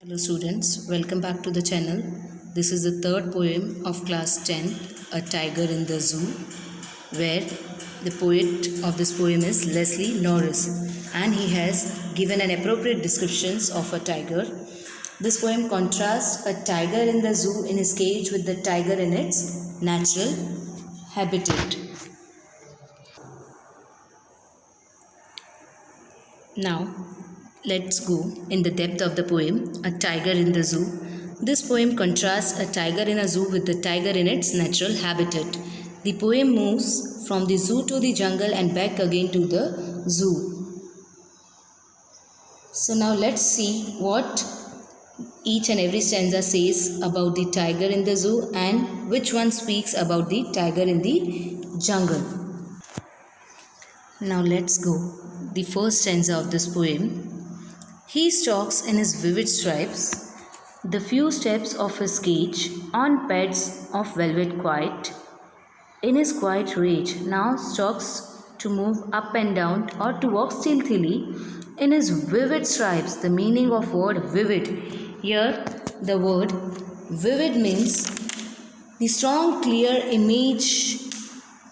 Hello students, welcome back to the channel. This is the third poem of class 10, A Tiger in the Zoo, where the poet of this poem is Leslie Norris, and he has given an appropriate descriptions of a tiger. This poem contrasts a tiger in the zoo in his cage with the tiger in its natural habitat. Now, let's go in the depth of the poem, A Tiger in the Zoo. This poem contrasts a tiger in a zoo with the tiger in its natural habitat. The poem moves from the zoo to the jungle and back again to the zoo. So now let's see what each and every stanza says about the tiger in the zoo and which one speaks about the tiger in the jungle. Now let's go. The first stanza of this poem. He stalks in his vivid stripes, the few steps of his cage, on pads of velvet quiet. In his quiet rage, now stalks to move up and down or to walk stealthily. In his vivid stripes, the meaning of word vivid. Here, the word vivid means the strong, clear image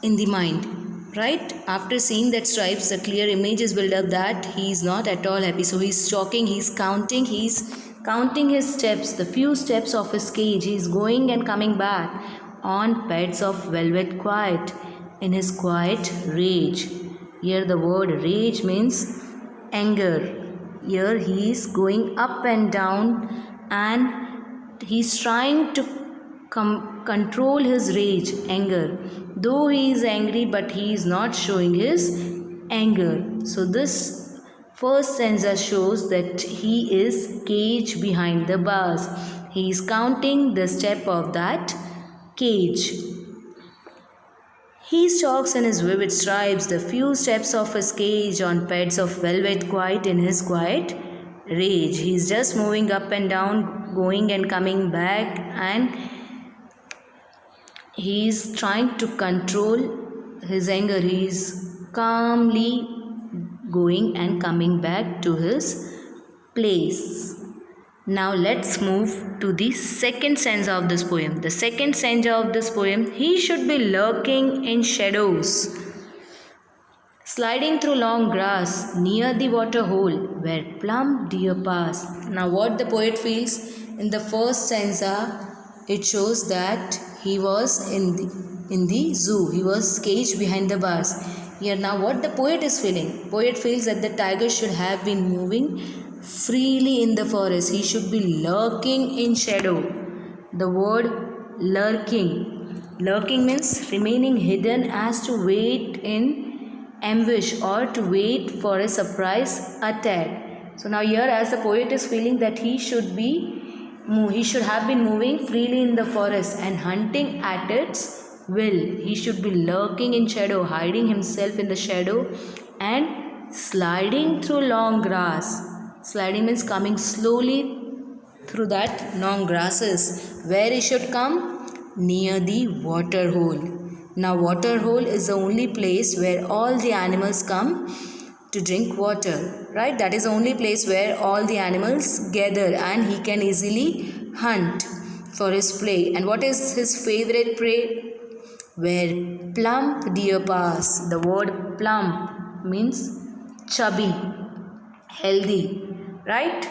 in the mind. Right? After seeing that stripes, the clear image is built up that he is not at all happy. So he's stalking, he's counting his steps, the few steps of his cage. He's going and coming back on pads of velvet quiet, in his quiet rage. Here the word rage means anger. Here he is going up and down and he's trying to control his rage, anger. Though he is angry, but he is not showing his anger. So this first stanza shows that he is caged behind the bars. He is counting the step of that cage. He stalks in his vivid stripes, the few steps of his cage, on pads of velvet quiet, in his quiet rage. He is just moving up and down, going and coming back, and he is trying to control his anger. He is calmly going and coming back to his place. Now let's move to the second stanza of this poem. The second stanza of this poem, he should be lurking in shadows, sliding through long grass near the water hole where plump deer pass. Now what the poet feels in the first stanza, it shows that he was in the zoo. He was caged behind the bars. Here now what the poet is feeling. Poet feels that the tiger should have been moving freely in the forest. He should be lurking in shadow. The word lurking. Lurking means remaining hidden as to wait in ambush or to wait for a surprise attack. So now here as the poet is feeling that he should have been moving freely in the forest and hunting at its will. He should be lurking in shadow, hiding himself in the shadow and sliding through long grass. Sliding means coming slowly through that long grasses. Where he should come? Near the water hole. Now water hole is the only place where all the animals come to drink water, right? That is the only place where all the animals gather and he can easily hunt for his prey. And what is his favorite prey? Where plump deer pass. The word plump means chubby, healthy, right?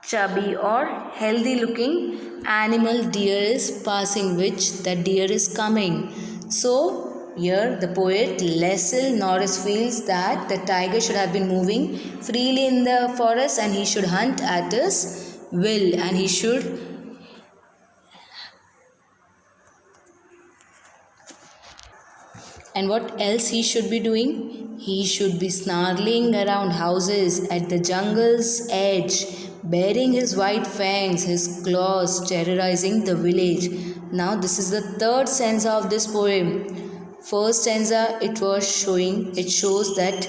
Chubby or healthy looking animal deer is passing, which the deer is coming. So here the poet Leslie Norris feels that the tiger should have been moving freely in the forest and he should hunt at his will, and he should and what else he should be doing? He should be snarling around houses at the jungle's edge, baring his white fangs, his claws, terrorizing the village. Now this is the third stanza of this poem. First stanza it shows that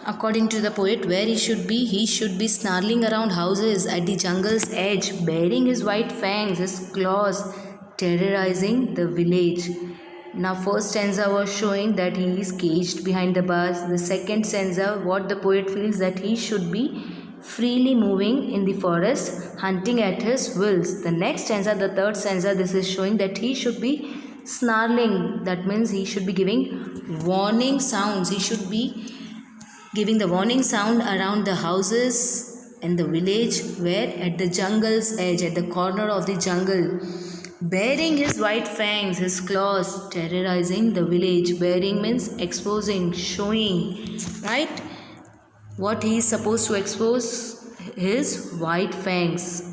according to the poet, where he should be snarling around houses at the jungle's edge, baring his white fangs, his claws, terrorizing the village. Now first stanza was showing that he is caged behind the bars. The second stanza, what the poet feels, that he should be freely moving in the forest, hunting at his wills. The next stanza, the third stanza, this is showing that he should be snarling. That means he should be giving warning sounds. He should be giving the warning sound around the houses and the village, where at the jungle's edge, at the corner of the jungle, bearing his white fangs, his claws, terrorizing the village. Bearing means exposing, showing, right? What he is supposed to expose? His white fangs,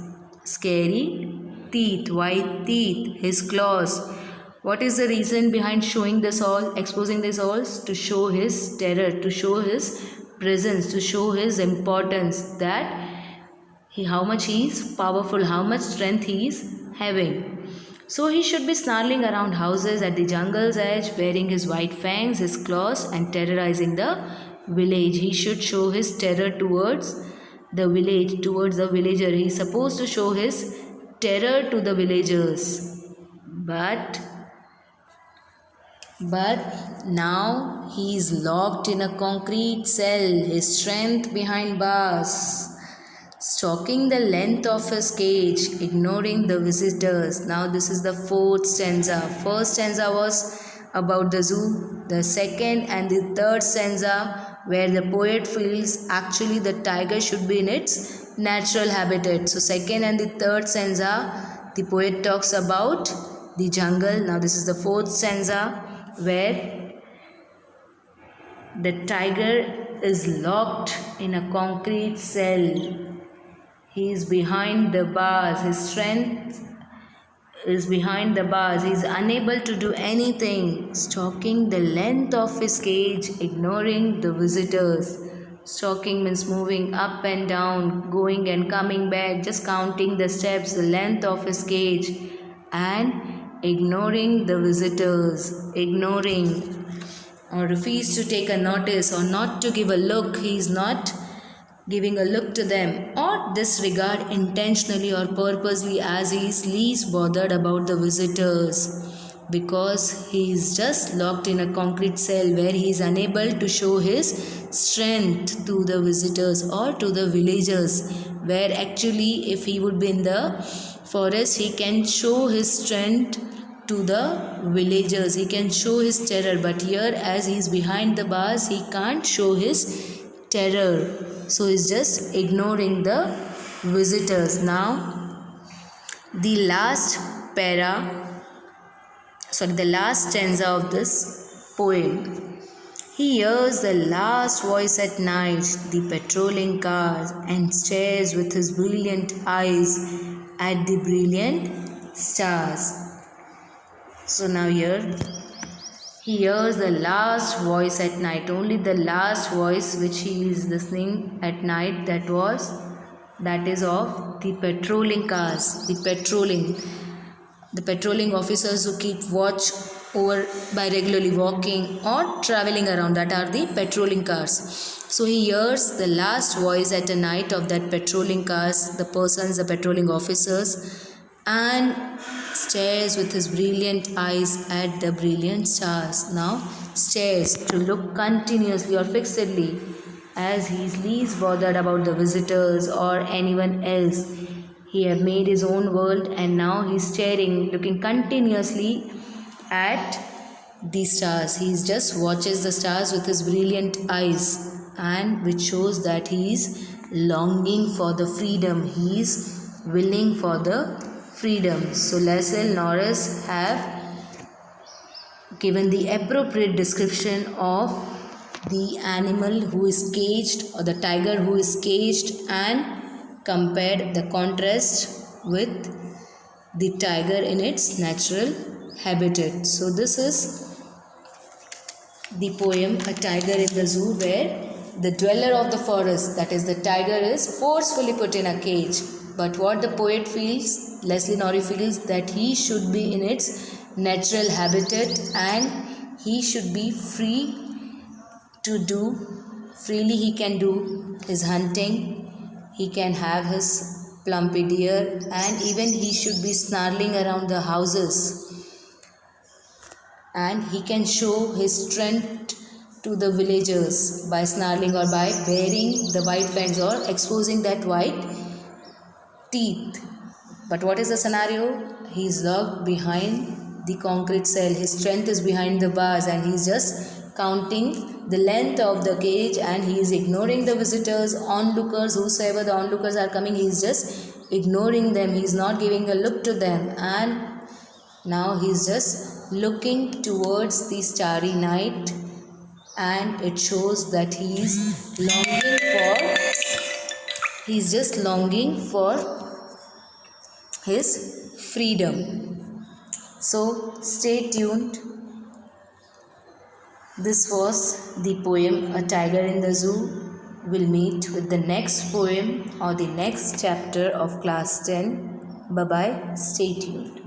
scary teeth, white teeth, his claws. What is the reason behind showing this all, exposing this all? To show his terror, to show his presence, to show his importance, that how much he is powerful, how much strength he is having. So he should be snarling around houses at the jungle's edge, bearing his white fangs, his claws, and terrorizing the village. He should show his terror towards the village, towards the villager. He is supposed to show his terror to the villagers. But now he is locked in a concrete cell, his strength behind bars, stalking the length of his cage, ignoring the visitors. Now this is the fourth stanza. First stanza was about the zoo. The second and the third stanza, where the poet feels actually the tiger should be in its natural habitat. So second and the third stanza, the poet talks about the jungle. Now this is the fourth stanza, where the tiger is locked in a concrete cell. He is behind the bars. His strength is behind the bars. He is unable to do anything, stalking the length of his cage, ignoring the visitors. Stalking means moving up and down, going and coming back, just counting the steps, the length of his cage, and ignoring the visitors, ignoring or refuse to take a notice or not to give a look. He is not giving a look to them, or disregard intentionally or purposely, as he is least bothered about the visitors, because he is just locked in a concrete cell where he is unable to show his strength to the visitors or to the villagers, where actually if he would be in the forest, he can show his strength to the villagers, he can show his terror. But here, as he is behind the bars, he can't show his terror, so he's just ignoring the visitors. Now the last stanza of this poem. He hears the last voice at night, the patrolling cars, and stares with his brilliant eyes at the brilliant stars. So now here he hears the last voice at night, only the last voice which he is listening at night, that is of the patrolling cars, the patrolling officers who keep watch over by regularly walking or traveling around, that are the patrolling cars. So he hears the last voice at a night of that patrolling cars, the patrolling officers, and stares with his brilliant eyes at the brilliant stars. Now stares, to look continuously or fixedly, as he is least bothered about the visitors or anyone else. He have made his own world, and now he is staring, looking continuously at the stars. He just watches the stars with his brilliant eyes, and which shows that he is longing for the freedom. He is willing for the freedom. So Lascelles Norris have given the appropriate description of the animal who is caged, or the tiger who is caged, and compared the contrast with the tiger in its natural habitat. So this is the poem A Tiger in the Zoo, where the dweller of the forest, that is the tiger, is forcefully put in a cage. But what the poet feels, Lascelles Norris feels, that he should be in its natural habitat, and he should be free to do, freely he can do his hunting, he can have his plumpy deer, and even he should be snarling around the houses. and he can show his strength to the villagers by snarling or by baring the white fangs or exposing that white teeth. But what is the scenario? He is locked behind the concrete cell. His strength is behind the bars and he is just counting the length of the cage, and he is ignoring the visitors, onlookers, whosoever the onlookers are coming, he is just ignoring them. He is not giving a look to them, and now he is just looking towards the starry night, and it shows that he is just longing for his freedom. So stay tuned. This was the poem A Tiger in the Zoo. We'll meet with the next poem or the next chapter of class 10. Bye bye. Stay tuned.